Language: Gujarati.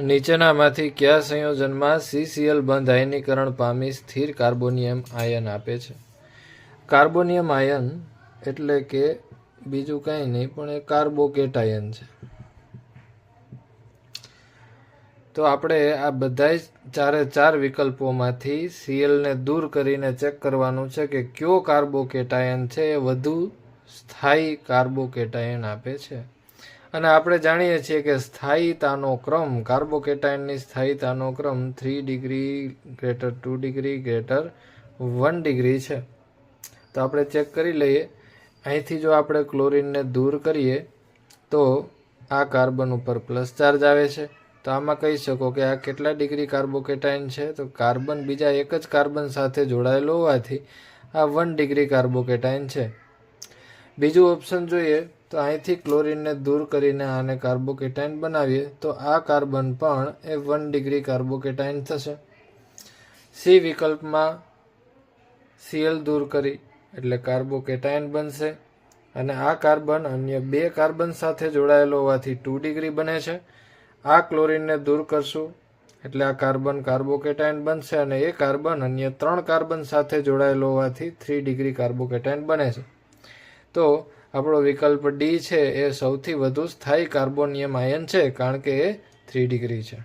નીચેનામાંથી કયા સંયોજનમાં CCl બંધ આયનીકરણ પામી સ્થિર કાર્બોનિયમ આયન આપે છે? કાર્બોનિયમ આયન એટલે કે બીજું કંઈ નહીં પણ એ કાર્બોકેટાયન છે. તો આપણે આ બધા ચારે ચાર વિકલ્પોમાંથી Clને દૂર કરીને ચેક કરવાનું છે કે કયો કાર્બોકેટાયન છે એ વધુ સ્થાયી કાર્બોકેટાયન આપે છે. અને આપણે જાણીએ છીએ કે સ્થાયીતાનો ક્રમ, કાર્બોકેટાયનની સ્થાયીતાનો ક્રમ 3 degree greater 2 degree greater 1 degree છે. તો આપણે ચેક કરી લઈએ. અહીંથી જો આપણે ક્લોરીનને દૂર કરીએ તો આ કાર્બન ઉપર પ્લસ ચાર્જ આવે છે. તો આમાં કહી શકો કે આ કેટલા ડિગ્રી કાર્બોકેટાયન છે? તો કાર્બન બીજા એક જ કાર્બન સાથે જોડાયેલો હોવાથી આ 1 ડિગ્રી કાર્બોકેટાયન છે. બીજું ઓપ્શન જોઈએ તો અહીંથી ક્લોરીનને દૂર કરીને આને કાર્બોકેટાયન બનાવીએ તો આ કાર્બન પણ એ 1 ડિગ્રી કાર્બોકેટાયન થશે. સી વિકલ્પમાં Cl દૂર કરી એટલે કાર્બોકેટાયન બનશે અને આ કાર્બન અન્ય બે કાર્બન સાથે જોડાયેલો હોવાથી 2 ડિગ્રી બને છે. આ ક્લોરીનને દૂર કરશું એટલે આ કાર્બન કાર્બોકેટાયન બનશે અને એ કાર્બન અન્ય 3 કાર્બન સાથે જોડાયેલો હોવાથી 3 ડિગ્રી કાર્બોકેટાયન બને છે. તો આપણો વિકલ્પ ડી છે એ સૌથી વધુ સ્થાયી કાર્બોનિયમ આયન છે કારણ કે એ 3 ડિગ્રી છે.